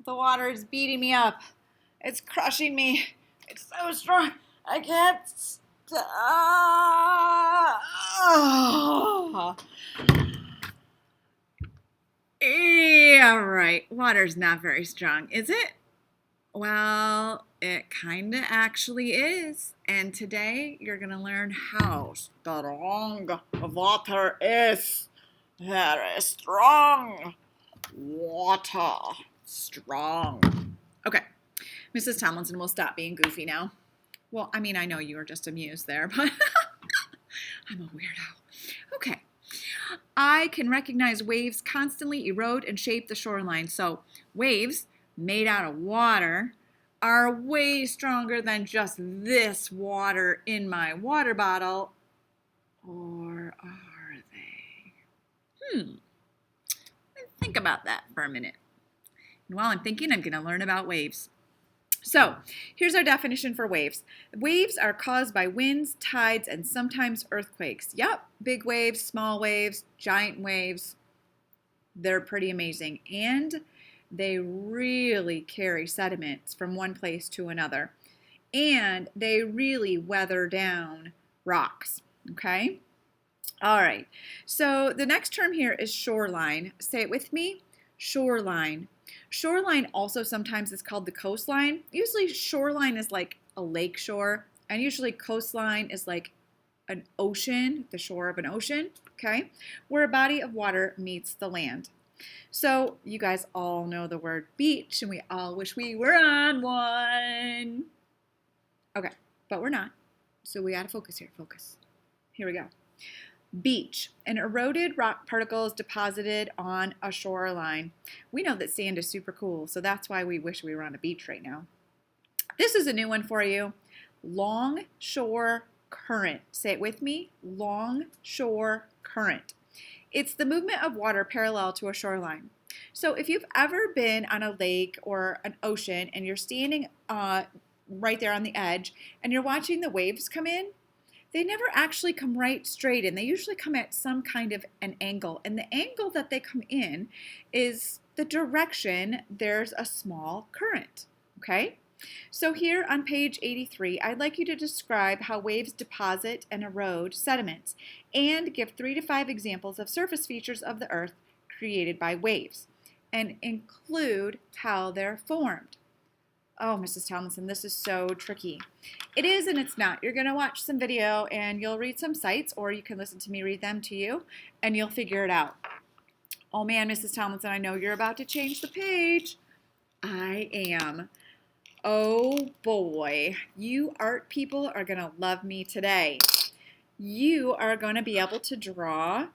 The water is beating me up. It's crushing me. It's so strong. I can't stop. Yeah, right. Water's not very strong, is it? Well, it kind of actually is. And today you're going to learn how strong water is. Very strong. Water. Strong. Okay. Mrs. Tomlinson will stop being goofy now. Well, I mean, I know you were just amused there, but I'm a weirdo. Okay. I can recognize waves constantly erode and shape the shoreline. So waves made out of water are way stronger than just this water in my water bottle. Or are they? Think about that for a minute. And while I'm thinking, I'm going to learn about waves. So here's our definition for waves. Waves are caused by winds, tides, and sometimes earthquakes. Yep, big waves, small waves, giant waves. They're pretty amazing. And they really carry sediments from one place to another. And they really weather down rocks. Okay? All right. So the next term here is shoreline. Say it with me. Shoreline. Shoreline also sometimes is called the coastline. Usually shoreline is like a lake shore, and usually coastline is like an ocean, the shore of an ocean, okay, where a body of water meets the land. So you guys all know the word beach, and we all wish we were on one. Okay, but we're not. So we gotta focus here, focus. Here we go. Beach, an eroded rock particles deposited on a shoreline. We know that sand is super cool, so that's why we wish we were on a beach right now. This is a new one for you. Longshore current. Say it with me. Longshore current. It's the movement of water parallel to a shoreline. So if you've ever been on a lake or an ocean and you're standing right there on the edge and you're watching the waves come in, they never actually come right straight in. They usually come at some kind of an angle. And the angle that they come in is the direction there's a small current. Okay? So here on page 83, I'd like you to describe how waves deposit and erode sediments and give 3 to 5 examples of surface features of the earth created by waves and include how they're formed. Oh, Mrs. Tomlinson, this is so tricky. It is and it's not. You're going to watch some video and you'll read some sites, or you can listen to me read them to you, and you'll figure it out. Oh man, Mrs. Tomlinson, I know you're about to change the page. I am. Oh boy, you art people are going to love me today. You are going to be able to draw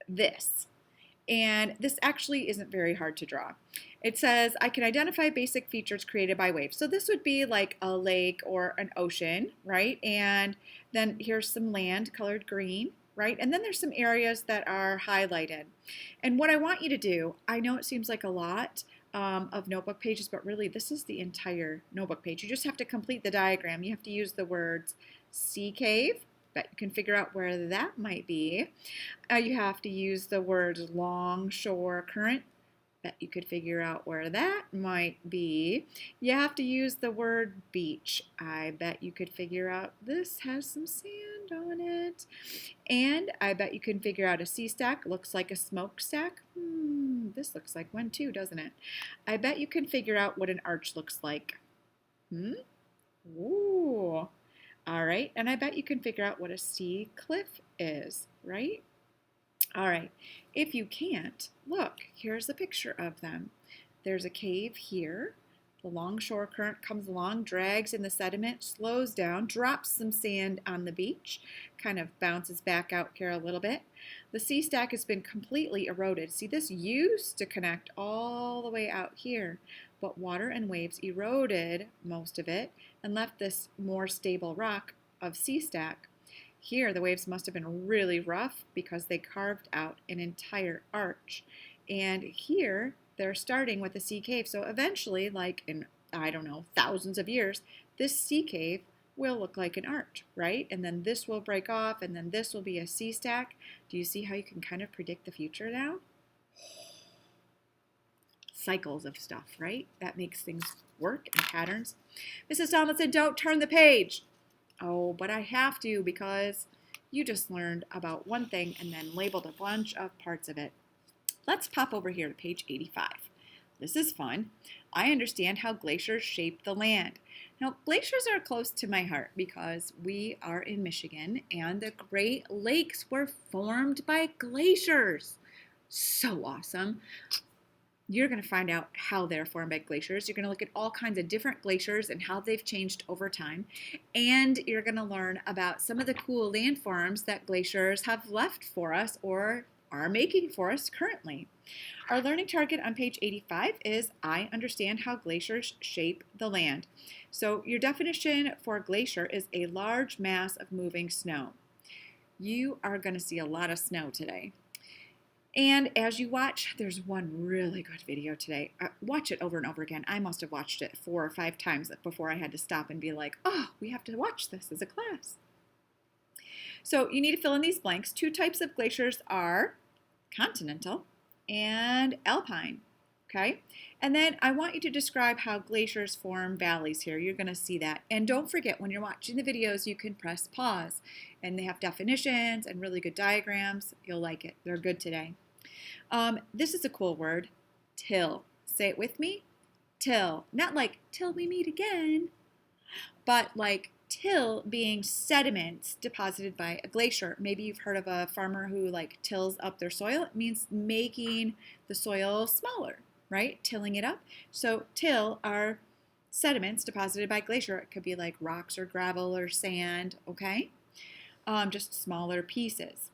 this. And this actually isn't very hard to draw. It says, I can identify basic features created by waves. So this would be like a lake or an ocean, right? And then here's some land colored green, right? And then there's some areas that are highlighted. And what I want you to do, I know it seems like a lot of notebook pages, but really this is the entire notebook page. You just have to complete the diagram. You have to use the words sea cave. Bet you can figure out where that might be. You have to use the words longshore current. Bet you could figure out where that might be. You have to use the word beach. I bet you could figure out this has some sand on it. And I bet you can figure out a sea stack. Looks like a smokestack. This looks like one too, doesn't it? I bet you can figure out what an arch looks like. Ooh. All right, and I bet you can figure out what a sea cliff is, right? All right, if you can't, look, here's a picture of them. There's a cave here. The longshore current comes along, drags in the sediment, slows down, drops some sand on the beach, kind of bounces back out here a little bit. The sea stack has been completely eroded. See, this used to connect all the way out here, but water and waves eroded most of it and left this more stable rock of sea stack. Here, the waves must have been really rough because they carved out an entire arch. And here, they're starting with a sea cave. So eventually, like in, I don't know, thousands of years, this sea cave will look like an arch, right? And then this will break off, and then this will be a sea stack. Do you see how you can kind of predict the future now? cycles of stuff, right? That makes things work and patterns. Mrs. Tomlinson, don't turn the page. Oh, but I have to because you just learned about one thing and then labeled a bunch of parts of it. Let's pop over here to page 85. This is fun. I understand how glaciers shape the land. Now, glaciers are close to my heart because we are in Michigan and the Great Lakes were formed by glaciers. So awesome. You're going to find out how they're formed by glaciers. You're going to look at all kinds of different glaciers and how they've changed over time. And you're going to learn about some of the cool landforms that glaciers have left for us or are making for us currently. Our learning target on page 85 is I understand how glaciers shape the land. So your definition for a glacier is a large mass of moving snow. You are going to see a lot of snow today. And as you watch, there's one really good video today. Watch it over and over again. I must have watched it 4 or 5 times before I had to stop and be like, oh, we have to watch this as a class. So you need to fill in these blanks. 2 types of glaciers are continental and alpine, okay? And then I want you to describe how glaciers form valleys here. You're going to see that. And don't forget, when you're watching the videos, you can press pause. And they have definitions and really good diagrams. You'll like it. They're good today. This is a cool word, till. Say it with me. Till. Not like till we meet again, but like till being sediments deposited by a glacier. Maybe you've heard of a farmer who like tills up their soil. It means making the soil smaller, right? Tilling it up. So till are sediments deposited by glacier. It could be like rocks or gravel or sand, okay? Just smaller pieces.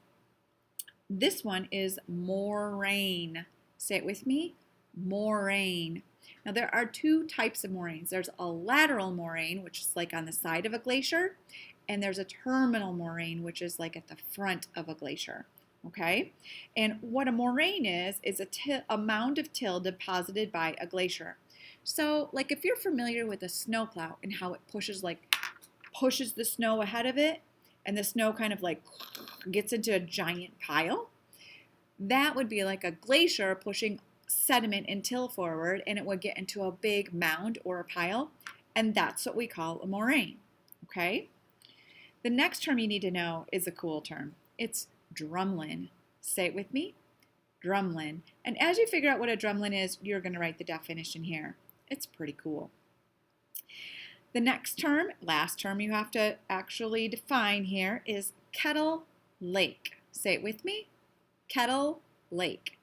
This one is moraine. Say it with me, moraine. Now there are 2 types of moraines. There's a lateral moraine, which is like on the side of a glacier, and there's a terminal moraine, which is like at the front of a glacier, okay? And what a moraine is a mound of till deposited by a glacier. So like if you're familiar with a snowplow and how it pushes the snow ahead of it, and the snow kind of like gets into a giant pile, that would be like a glacier pushing sediment and till forward, and it would get into a big mound or a pile, and that's what we call a moraine, okay? The next term you need to know is a cool term. It's drumlin. Say it with me, drumlin. And as you figure out what a drumlin is, you're going to write the definition here. It's pretty cool. The next term, last term you have to actually define here is kettle lake. Say it with me, kettle lake.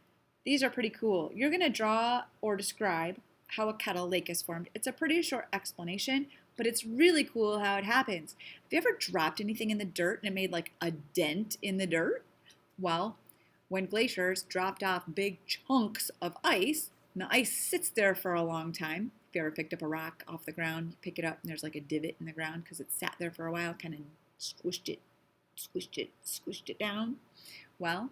These are pretty cool. You're going to draw or describe how a kettle lake is formed. It's a pretty short explanation, but it's really cool how it happens. Have you ever dropped anything in the dirt and it made like a dent in the dirt? Well, when glaciers dropped off big chunks of ice, and the ice sits there for a long time. If you ever picked up a rock off the ground, you pick it up and there's like a divot in the ground because it sat there for a while, kind of squished it down. Well,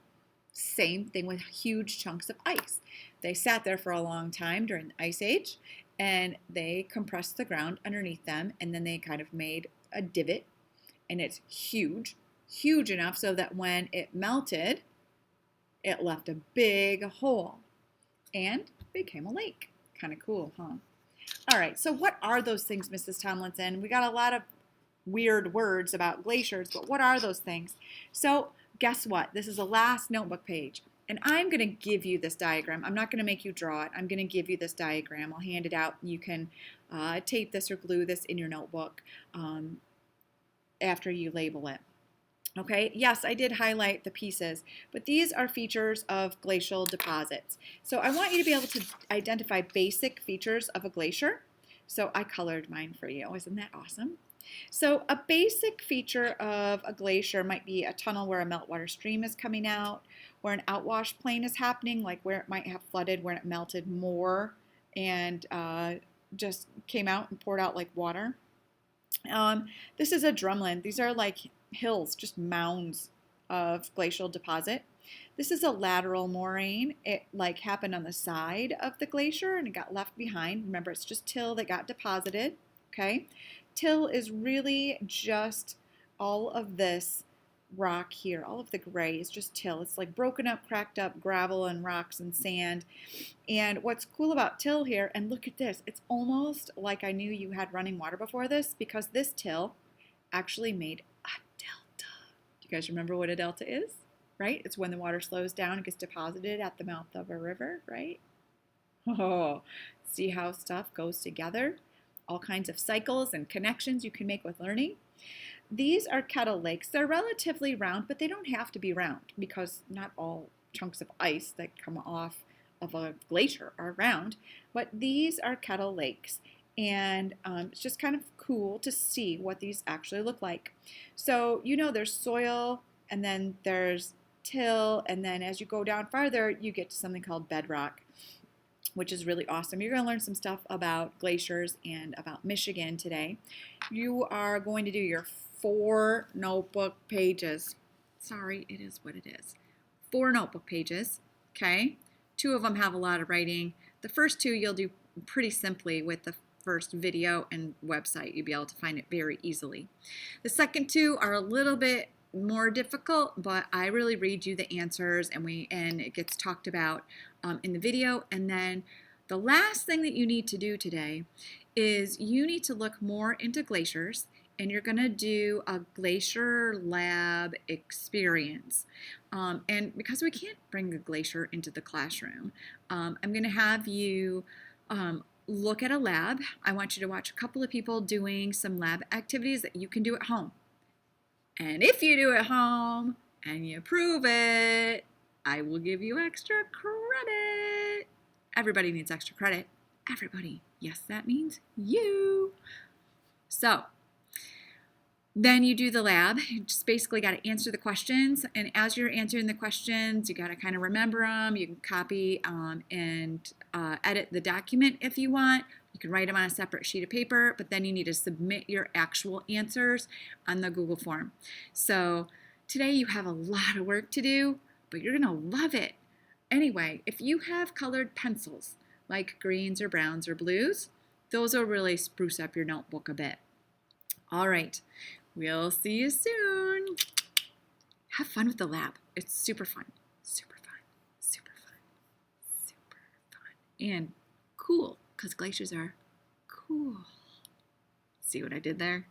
same thing with huge chunks of ice. They sat there for a long time during the Ice Age, and they compressed the ground underneath them, and then they kind of made a divot, and it's huge enough so that when it melted, it left a big hole and became a lake. Kind of cool, huh? All right, so what are those things, Mrs. Tomlinson? We got a lot of weird words about glaciers, but what are those things? So guess what? This is the last notebook page, and I'm going to give you this diagram. I'm not going to make you draw it. I'm going to give you this diagram. I'll hand it out. You can tape this or glue this in your notebook after you label it. Okay, yes, I did highlight the pieces, but these are features of glacial deposits. So I want you to be able to identify basic features of a glacier. So I colored mine for you. Isn't that awesome? So a basic feature of a glacier might be a tunnel where a meltwater stream is coming out, where an outwash plain is happening, like where it might have flooded, where it melted more and just came out and poured out like water. This is a drumlin. These are like hills, just mounds of glacial deposit. This is a lateral moraine. It like happened on the side of the glacier and it got left behind. Remember, it's just till that got deposited, okay? Till is really just all of this rock here, all of the gray is just till. It's like broken up, cracked up gravel and rocks and sand. And what's cool about till here, and look at this, it's almost like I knew you had running water before this, because this till actually made a delta. Do you guys remember what a delta is? Right? It's when the water slows down and gets deposited at the mouth of a river, right? Oh, see how stuff goes together? All kinds of cycles and connections you can make with learning. These are kettle lakes. They're relatively round, but they don't have to be round because not all chunks of ice that come off of a glacier are round. But these are kettle lakes, and it's just kind of cool to see what these actually look like. So, there's soil, and then there's till, and then as you go down farther, you get to something called bedrock, which is really awesome. You're going to learn some stuff about glaciers and about Michigan today. You are going to do your 4 notebook pages. Sorry, it is what it is. 4 notebook pages, okay? 2 of them have a lot of writing. The first 2 you'll do pretty simply with the first video and website. You'll be able to find it very easily. The second 2 are a little bit more difficult, but I really read you the answers, and it gets talked about in the video. And then the last thing that you need to do today is you need to look more into glaciers, and you're going to do a glacier lab experience. And because we can't bring a glacier into the classroom, I'm going to have you look at a lab. I want you to watch a couple of people doing some lab activities that you can do at home. And if you do it at home and you prove it, I will give you extra credit. Everybody needs extra credit. Everybody. Yes, that means you. So then you do the lab. You just basically got to answer the questions. And as you're answering the questions, you got to kind of remember them. You can copy and edit the document if you want. You can write them on a separate sheet of paper, but then you need to submit your actual answers on the Google form. So today you have a lot of work to do, but you're going to love it. Anyway, if you have colored pencils, like greens or browns or blues, those will really spruce up your notebook a bit. All right, we'll see you soon. Have fun with the lab. It's super fun, super fun, super fun, super fun, and cool, because glaciers are cool. See what I did there?